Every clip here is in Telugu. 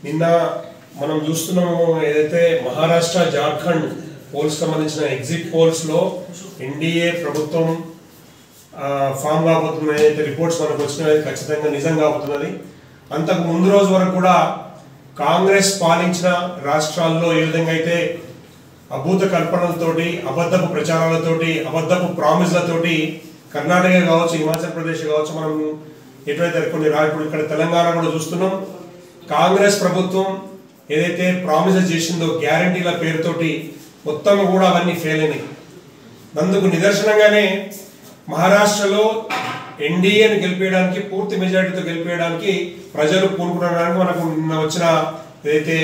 నిన్న మనం చూస్తున్నాము ఏదైతే మహారాష్ట్ర జార్ఖండ్ పోల్స్ సంబంధించిన ఎగ్జిట్ పోల్స్ లో ఎన్డీఏ ప్రభుత్వం ఫామ్ కాబోతున్న ఏదైతే రిపోర్ట్స్ మనకు వచ్చినవి ఖచ్చితంగా నిజం కాబోతున్నది. అంతకు ముందు రోజు వరకు కూడా కాంగ్రెస్ పాలించిన రాష్ట్రాల్లో ఏ విధంగా అయితే అభూత కల్పనలతోటి అబద్ధపు ప్రచారాలతోటి అబద్ధపు ప్రామిస్లతోటి కర్ణాటక కావచ్చు హిమాచల్ ప్రదేశ్ కావచ్చు మనం ఎటువైతే కొన్ని ఇప్పుడు ఇక్కడ తెలంగాణ కూడా చూస్తున్నాం. కాంగ్రెస్ ప్రభుత్వం ఏదైతే ప్రామిసెస్ చేసిందో గ్యారంటీల పేరుతోటి మొత్తం కూడా అవన్నీ ఫెయిల్ అయినాయి. అందుకు నిదర్శనంగానే మహారాష్ట్రలో ఎన్డీఏని గెలిపేయడానికి పూర్తి మెజారిటీతో గెలిపేయడానికి ప్రజలు పూనుకోవడానికి మనకు నిన్న వచ్చిన ఏదైతే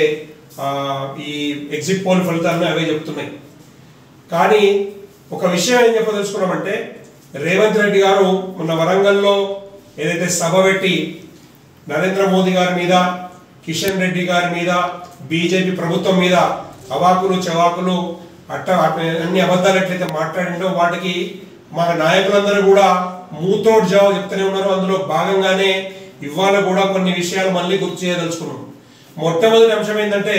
ఈ ఎగ్జిట్ పోల్ ఫలితాలను అవే చెప్తున్నాయి. కానీ ఒక విషయం ఏం చెప్పదలుచుకున్నామంటే రేవంత్ రెడ్డి గారు మొన్న వరంగల్లో ఏదైతే సభ పెట్టి నరేంద్ర మోదీ గారి మీద కిషన్ రెడ్డి గారి మీద బీజేపీ ప్రభుత్వం మీద అవాకులు చవాకులు అన్ని అబద్ధాలు ఎట్లయితే మాట్లాడిండో వాటికి మా నాయకులందరూ కూడా మూతోడు జవాబు చెప్తూనే ఉన్నారు. అందులో భాగంగానే ఇవాళ కూడా కొన్ని విషయాలు మళ్ళీ గుర్తు చేయదలుచుకున్నాం. మొట్టమొదటి అంశం ఏంటంటే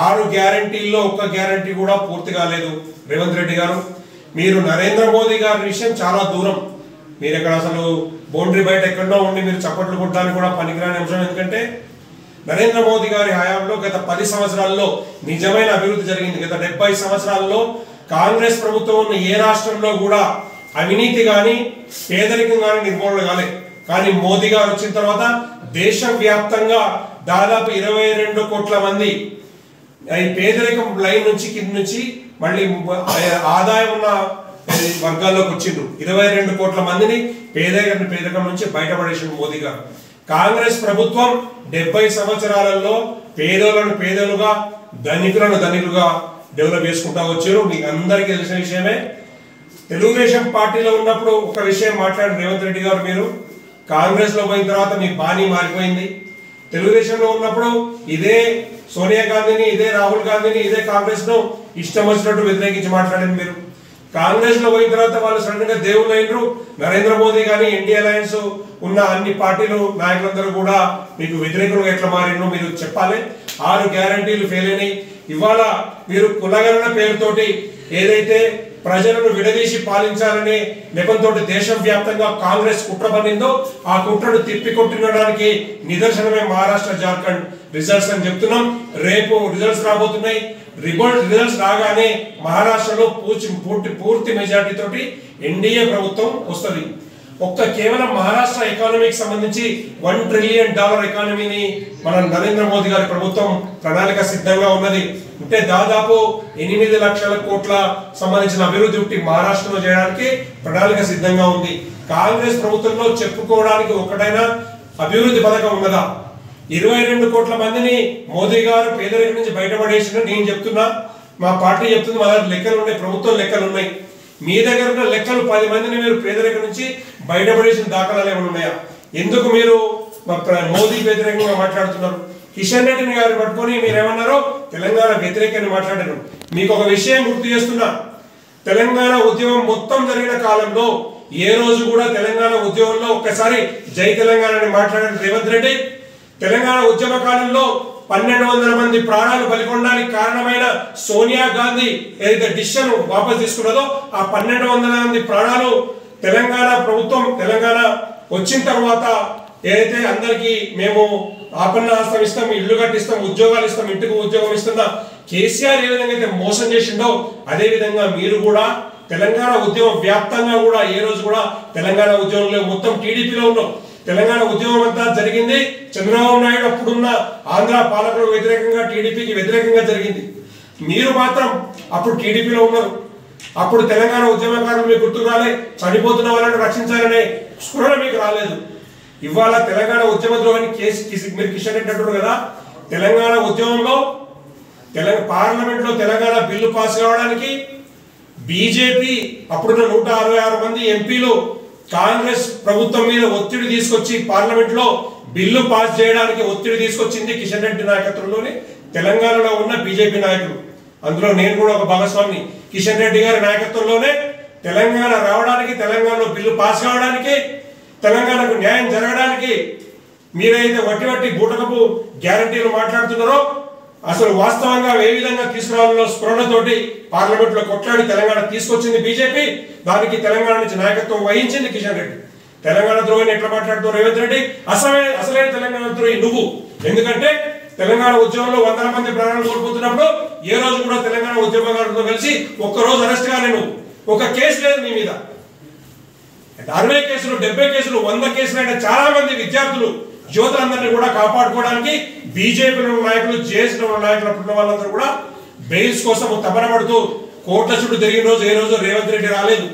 6 గ్యారంటీల్లో ఒక్క గ్యారంటీ కూడా పూర్తి కాలేదు. రేవంత్ రెడ్డి గారు మీరు నరేంద్ర మోదీ గారి విషయం చాలా దూరం, మీరు ఇక్కడ అసలు బౌండరీ బయట ఎక్కడో ఉండి మీరు చప్పట్లు కొట్టడానికి కూడా పనికిరాని అంశం. ఎందుకంటే నరేంద్ర మోదీ గారి హయాంలో గత 10 సంవత్సరాల్లో నిజమైన అభివృద్ధి జరిగింది. గత 70 సంవత్సరాల్లో కాంగ్రెస్ ప్రభుత్వం ఉన్న ఏ రాష్ట్రంలో కూడా అవినీతి కానీ పేదరికం కానీ నిర్మూలన కాలే. కానీ మోదీ గారు వచ్చిన తర్వాత దేశవ్యాప్తంగా దాదాపు 22 కోట్ల మంది ఈ పేదరికం లైన్ నుంచి కింద నుంచి మళ్ళీ ఆదాయం ఉన్న వర్గాల్లోకి వచ్చిండ్రు. 22 కోట్ల మందిని పేదరికం నుంచి బయటపడేసిండు మోదీ గారు. కాంగ్రెస్ ప్రభుత్వం 70 సంవత్సరాలలో పేదలను పేదలుగా ధనికులను ధనికులుగా డెవలప్ చేసుకుంటా వచ్చారు. మీకు అందరికీ తెలిసిన విషయమే. తెలుగుదేశం పార్టీలో ఉన్నప్పుడు ఒక విషయం మాట్లాడారు రేవంత్ రెడ్డి గారు, మీరు కాంగ్రెస్ లో పోయిన తర్వాత మీ బాణీ మారిపోయింది. తెలుగుదేశంలో ఉన్నప్పుడు ఇదే సోనియా గాంధీని ఇదే రాహుల్ గాంధీని ఇదే కాంగ్రెస్ ను ఇష్టం వచ్చినట్టు వ్యతిరేకించి మాట్లాడింది. మీరు కాంగ్రెస్ లో పోయిన తర్వాత వాళ్ళు సడన్ గా దేవుళ్ళు అయినరు. నరేంద్ర మోదీ కానీ ఎన్డీ అలయన్స్ ఉన్న అన్ని పార్టీలు నాయకులందరూ కూడా మీకు వ్యతిరేకులుగా ఎట్లా మారినో మీరు చెప్పాలి. 6 గ్యారంటీలు ఫెయిల్ అయినాయి. ఇవాళ మీరు కులగణన పేరుతోటి ఏదైతే ప్రజలను విడదీసి పాలించాలనే నెపంతో దేశవ్యాప్తంగా కాంగ్రెస్ కుట్ర పన్నిందో ఆ కుట్రను తిప్పికొట్టడానికి నిదర్శనమే మహారాష్ట్ర జార్ఖండ్ రిజల్ట్స్ అని చెప్తున్నాం. రేపు రిజల్ట్స్ రాబోతున్నాయి. రిజల్ట్స్ రాగానే మహారాష్ట్రలో పూర్తి మెజార్టీ తోటి ఎన్డీఏ ప్రభుత్వం వస్తుంది. కేవలం మహారాష్ట్ర ఎకానమీకి సంబంధించి $1 ట్రిలియన్ ఎకానమీని మన నరేంద్ర మోదీ గారి ప్రభుత్వం ప్రణాళిక సిద్ధంగా ఉన్నది. అంటే దాదాపు 8 లక్షల కోట్ల సంబంధించిన అభివృద్ధి మహారాష్ట్రలో చేయడానికి ప్రణాళిక సిద్ధంగా ఉంది. కాంగ్రెస్ ప్రభుత్వంలో చెప్పుకోవడానికి ఒకటైనా అభివృద్ధి పథకం ఉన్నదా? 22 కోట్ల మందిని మోదీ గారు పేదరికం నుంచి బయటపడేసిన నేను చెప్తున్నా, మా పార్టీ చెప్తుంది, మా దగ్గర లెక్కలు ఉన్నాయి, ప్రభుత్వం లెక్కలు ఉన్నాయి. మీ దగ్గర ఉన్న లెక్కలు 10 మందిని మీరు పేదరికం నుంచి బయటపడేసిన దాఖలాలు ఏమైనా ఉన్నాయా? ఎందుకు మీరు మోదీ వ్యతిరేకంగా మాట్లాడుతున్నారు? కిషన్ రెడ్డిని గారు పట్టుకొని మీరేమన్నారో తెలంగాణ వ్యతిరేకాన్ని మాట్లాడారు. మీకు ఒక విషయం గుర్తు చేస్తున్నా, తెలంగాణ ఉద్యమం మొత్తం జరిగిన కాలంలో ఏ రోజు కూడా తెలంగాణ ఉద్యమంలో ఒక్కసారి జై తెలంగాణ అని మాట్లాడిన రేవంత్ రెడ్డి తెలంగాణ ఉద్యమ కాలంలో 1200 మంది ప్రాణాలు బలికొనడానికి కారణమైన సోనియా గాంధీ ఏదైతే డిసిషన్ వాపస్ తీసుకున్నదో ఆ 1200 మంది ప్రాణాలు తెలంగాణ ప్రభుత్వం తెలంగాణ వచ్చిన తర్వాత ఏదైతే అందరికీ మేము ఆపన్న హస్తం ఇస్తాం, ఇల్లు కట్టిస్తాం, ఉద్యోగాలు ఇస్తాం, ఇంటికి ఉద్యోగం ఇస్తున్నా కేసీఆర్ ఏ విధంగా అయితే మోసం చేసిండో అదే విధంగా మీరు కూడా తెలంగాణ ఉద్యమం వ్యాప్తంగా కూడా ఏ రోజు కూడా తెలంగాణ ఉద్యమంలో మొత్తం టీడీపీలో ఉన్నాం. తెలంగాణ ఉద్యమం అంతా జరిగింది చంద్రబాబు నాయుడు అప్పుడున్న ఆంధ్ర పాలకులకు వ్యతిరేకంగా టీడీపీకి వ్యతిరేకంగా జరిగింది. మీరు మాత్రం అప్పుడు టీడీపీలో ఉన్నారు. అప్పుడు తెలంగాణ ఉద్యమకారులు మీకు గుర్తుకు రాలే, చనిపోతున్న వాళ్ళని రక్షించాలనే స్పృహ మీకు రాలేదు. ఇవాళ తెలంగాణ ఉద్యమ ద్రోహాన్ని మీరు కిషన్ రెడ్డి అంటారు కదా, తెలంగాణ ఉద్యమంలో పార్లమెంట్ లో తెలంగాణ బిల్లు పాస్ కావడానికి బీజేపీ అప్పుడున్న 166 మంది ఎంపీలు కాంగ్రెస్ ప్రభుత్వం మీద ఒత్తిడి తీసుకొచ్చి పార్లమెంట్ లో బిల్లు పాస్ చేయడానికి ఒత్తిడి తీసుకొచ్చింది కిషన్ రెడ్డి నాయకత్వంలోనే తెలంగాణలో ఉన్న బీజేపీ నాయకులు. అందులో నేను కూడా ఒక భాగస్వామి. కిషన్ రెడ్డి గారి నాయకత్వంలోనే తెలంగాణ రావడానికి, తెలంగాణలో బిల్లు పాస్ కావడానికి, తెలంగాణకు న్యాయం జరగడానికి మీరైతే వట్టి వట్టి బూటకపు గ్యారంటీలు మాట్లాడుతున్నారో అసలు వాస్తవంగా ఏ విధంగా తీసుకురావాలో స్ఫురణతోటి పార్లమెంట్ లో కొట్లాడి తెలంగాణ తీసుకొచ్చింది బీజేపీ. దానికి తెలంగాణ నుంచి నాయకత్వం వహించింది కిషన్ రెడ్డి. తెలంగాణ ద్రోహిని ఎట్లా మాట్లాడుతావు రేవంత్ రెడ్డి? అసలైన తెలంగాణ ద్రోహి నువ్వు. ఎందుకంటే తెలంగాణ ఉద్యమంలో వందల మంది ప్రాణాలు కోల్పోతున్నప్పుడు ఏ రోజు కూడా తెలంగాణ ఉద్యమకారులతో కలిసి ఒక్కరోజు అరెస్ట్ కాలేదు. ఒక కేసు లేదు నీ మీద. 60 కేసులు 70 కేసులు 100 కేసులు అయిన చాలా మంది విద్యార్థులు యువతులందరినీ కూడా కాపాడుకోవడానికి బీజేపీ నాయకులు జేఎస్లో నాయకులు ఉన్న వాళ్ళందరూ కూడా బెయిల్స్ కోసం తపన పడుతూ కోట్ల చుట్టూ తిరిగిన రోజు ఏ రోజు రేవంత్ రెడ్డి రాలేదు.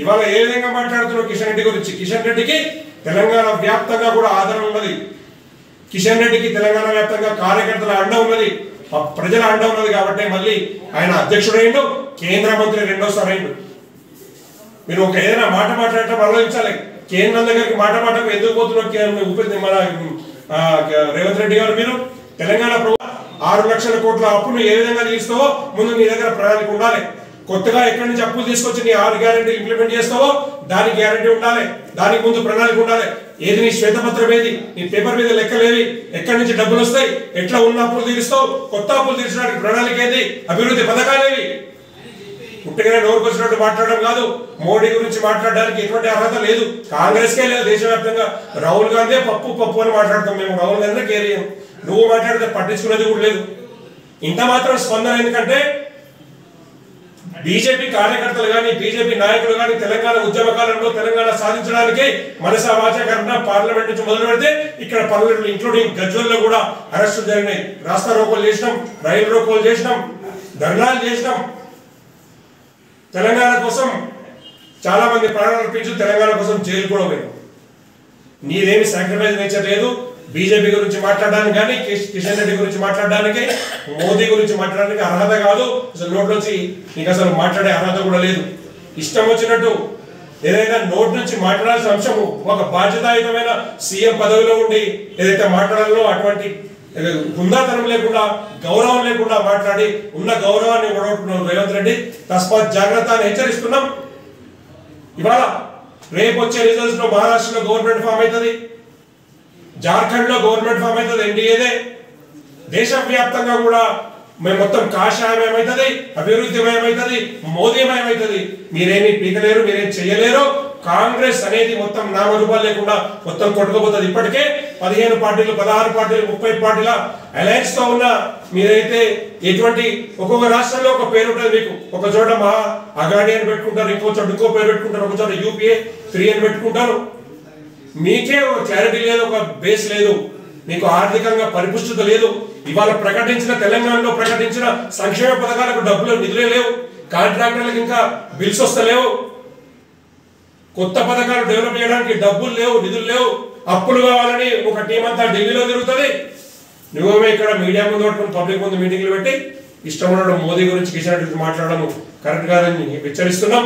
ఇవాళ ఏ విధంగా మాట్లాడుతున్నావు కిషన్ రెడ్డి గురించి? కిషన్ రెడ్డికి తెలంగాణ వ్యాప్తంగా కూడా ఆదరణ ఉన్నది. కిషన్ రెడ్డికి తెలంగాణ వ్యాప్తంగా కార్యకర్తల అండ ఉన్నది, ప్రజల అండ ఉన్నది. కాబట్టి మళ్ళీ ఆయన అధ్యక్షుడైండు, కేంద్ర మంత్రి రెండోసారి అయిండు. మీరు ఒక ఏదైనా మాట మాట్లాడటం ఆలోచించాలి. కేంద్రం దగ్గరికి మాట ఎందుకు పోతున్నారు మన రేవంత్ రెడ్డి గారు? మీరు తెలంగాణ 6 లక్షల కోట్ల అప్పును ఏ విధంగా తీస్తావో ముందు నీ దగ్గర ప్రణాళిక ఉండాలి. కొత్తగా ఎక్కడి నుంచి అప్పులు తీసుకొచ్చి నీ 6 గ్యారెంటీలు ఇంప్లిమెంట్ చేస్తావో దానికి గ్యారెంటీ ఉండాలి, దానికి ముందు ప్రణాళిక ఉండాలి. ఏది నీ శ్వేతపత్రం ఏది, నీ పేపర్ మీద లెక్కలేవి, ఎక్కడి నుంచి డబ్బులు వస్తాయి, ఎట్లా ఉన్న అప్పులు తీరుస్తావు, కొత్త అప్పులు తీర్చడానికి ప్రణాళిక ఏది, అభివృద్ధి పథకాలేవి. పుట్టిగా నోరుకు వచ్చినట్టు మాట్లాడడం కాదు. మోడీ గురించి మాట్లాడడానికి ఎటువంటి అర్హత లేదు, కాంగ్రెస్కే లేదు దేశవ్యాప్తంగా. రాహుల్ గాంధీ పప్పు అని మాట్లాడతాం మేము, రాహుల్ గాంధీ కేర్ చేయం. నువ్వు మాట్లాడితే పట్టించుకునేది కూడా లేదు. ఇంత మాత్రం స్పందన ఎందుకంటే బీజేపీ కార్యకర్తలు కానీ బీజేపీ నాయకులు కానీ తెలంగాణ ఉద్యమకాలంలో తెలంగాణ సాధించడానికి మనసా వాచకరణ పార్లమెంట్ నుంచి మొదలు పెడితే ఇక్కడ పల్లెలు ఇంక్లూడింగ్ గజ్వెల్లో కూడా అరెస్టులు జరిగినాయి. రాస్తా రోకోలు చేసినాం, రైలు రోకోలు చేసినాం, ధర్నాలు చేసినాం. తెలంగాణ కోసం చాలా మంది ప్రాణాలు అర్పించు, తెలంగాణ కోసం జైలు కూడా పోయినాం. నీదేమి సాక్రిఫైస్ నేచర్ లేదు. బీజేపీ గురించి మాట్లాడడానికి కానీ కిషన్ రెడ్డి గురించి మాట్లాడడానికి, మోదీ గురించి మాట్లాడడానికి అర్హత కాదు. అసలు నోట్ నుంచి నీకు అసలు మాట్లాడే అర్హత కూడా లేదు. ఇష్టం వచ్చినట్టు ఏదైనా నోట్ నుంచి మాట్లాడాల్సిన అంశము ఒక బాధ్యతాయుతమైన సీఎం పదవిలో ఉండి ఏదైతే మాట్లాడాలో అటువంటి హుందాతనం లేకుండా గౌరవం లేకుండా మాట్లాడి ఉన్న గౌరవాన్ని ఓడగొట్టుకున్నాం రేవంత్ రెడ్డి. తస్మాత్ జాగ్రత్త అని హెచ్చరిస్తున్నాం. ఇవాళ రేపు వచ్చే రిజల్ట్స్ లో మహారాష్ట్రలో గవర్నమెంట్ ఫామ్ అవుతుంది, జార్ఖండ్ లో గవర్నమెంట్ ఫామ్ అవుతుంది, ఎన్డీఏదే. దేశవ్యాప్తంగా కూడా మేము మొత్తం కాషాయం ఏమవుతుంది, అభివృద్ధిమయమవుతుంది, మోదీమయమవుతుంది. మీరేమి పీకలేరు, మీరేం చెయ్యలేరు. కాంగ్రెస్ అనేది మొత్తం నామరూపాలు లేకుండా మొత్తం కొట్టుకోబోతుంది. ఇప్పటికే 15 పార్టీలు 16 పార్టీలు 30 పార్టీల అలయన్స్ తో ఉన్న మీరైతే ఎటువంటి ఒక్కొక్క రాష్ట్రంలో ఒక పేరు ఉంటుంది మీకు. ఒక చోట మా అగాడి అని పెట్టుకుంటారు, ఇంకో చోట ఇంకో పేరు పెట్టుకుంటారు, ఒక చోట యూపీఏ 3 అని పెట్టుకుంటారు. మీకే ఒక క్లారిటీ లేదు, ఒక బేస్ లేదు, మీకు ఆర్థికంగా పరిపుష్టత లేదు. ఇవాళ ప్రకటించిన తెలంగాణలో ప్రకటించిన సంక్షేమ పథకాలకు డబ్బులు నిధులే లేవు, కాంట్రాక్టర్లకు ఇంకా బిల్స్ వస్తలేవు, కొత్త పథకాలు డెవలప్ చేయడానికి డబ్బులు లేవు, నిధులు లేవు. అప్పులు కావాలని ఒక టీం అంతా ఢిల్లీలో తిరుగుతుంది. నువ్వేమో ఇక్కడ మీడియా ముందు పట్టుకుని పబ్లిక్ ముందు మీటింగ్లు పెట్టి ఇష్టం ఉండడం మోదీ గురించి కిషన్ రెడ్డి మాట్లాడడం కరెక్ట్ కాదని హెచ్చరిస్తున్నాం.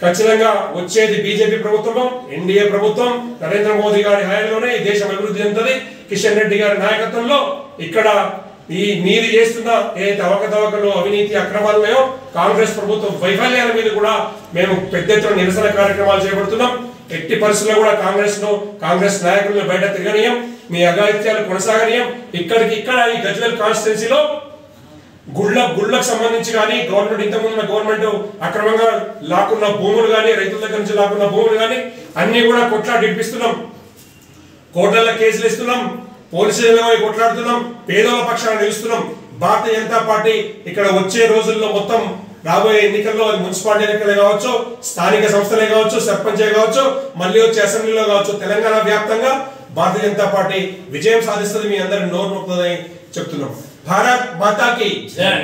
ఖచ్చితంగా వచ్చేది బీజేపీ ప్రభుత్వం, ఎన్డీఏ ప్రభుత్వం, నరేంద్ర మోదీ గారి హయాంలోనే ఈ దేశం అభివృద్ధి చెందుతుంది. కిషన్ రెడ్డి గారి నాయకత్వంలో ఇక్కడ ఈ నీరు చేస్తున్న ఏదైతే అవకతవకలు అవినీతి అక్రమాలు ఉన్నాయో కాంగ్రెస్ ప్రభుత్వం వైఫల్యాల మీద కూడా మేము పెద్ద ఎత్తున నిరసన కార్యక్రమాలు చేపడుతున్నాం. ఎట్టి పరిస్థితుల్లో కూడా కాంగ్రెస్ నాయకులను బయట తిరగనీయం, మీ అఘాయిత్యాలు కొనసాగనీయం. ఇక్కడ ఈ గజ్వేల్ కాన్స్టిట్యున్సీలో గుళ్ళకు సంబంధించి కానీ గవర్నమెంట్ ఇంతకుముందున్న గవర్నమెంట్ అక్రమంగా లాక్కున్న భూములు కానీ రైతుల దగ్గర నుంచి లాక్కున్న భూములు కానీ అన్ని కూడా కొట్లాడి ఇప్పిస్తున్నాం, కోర్టులలో కేసులు ఇస్తున్నాం, పోలీసులలో కొట్లాడుతున్నాం, పేదల పక్షాన నిలుస్తున్నాం. భారతీయ జనతా పార్టీ ఇక్కడ వచ్చే రోజుల్లో మొత్తం రాబోయే ఎన్నికల్లో అది మున్సిపాలిటీ ఎన్నికలే కావచ్చు, స్థానిక సంస్థలే కావచ్చు, సర్పంచే కావచ్చు, మళ్ళీ వచ్చే అసెంబ్లీలో కావచ్చు, తెలంగాణ వ్యాప్తంగా భారతీయ జనతా పార్టీ విజయం సాధిస్తుంది. మీ అందరి నోరు నొప్పుతుందని చెప్తున్నాం. భారత్ మాతా కీ జై.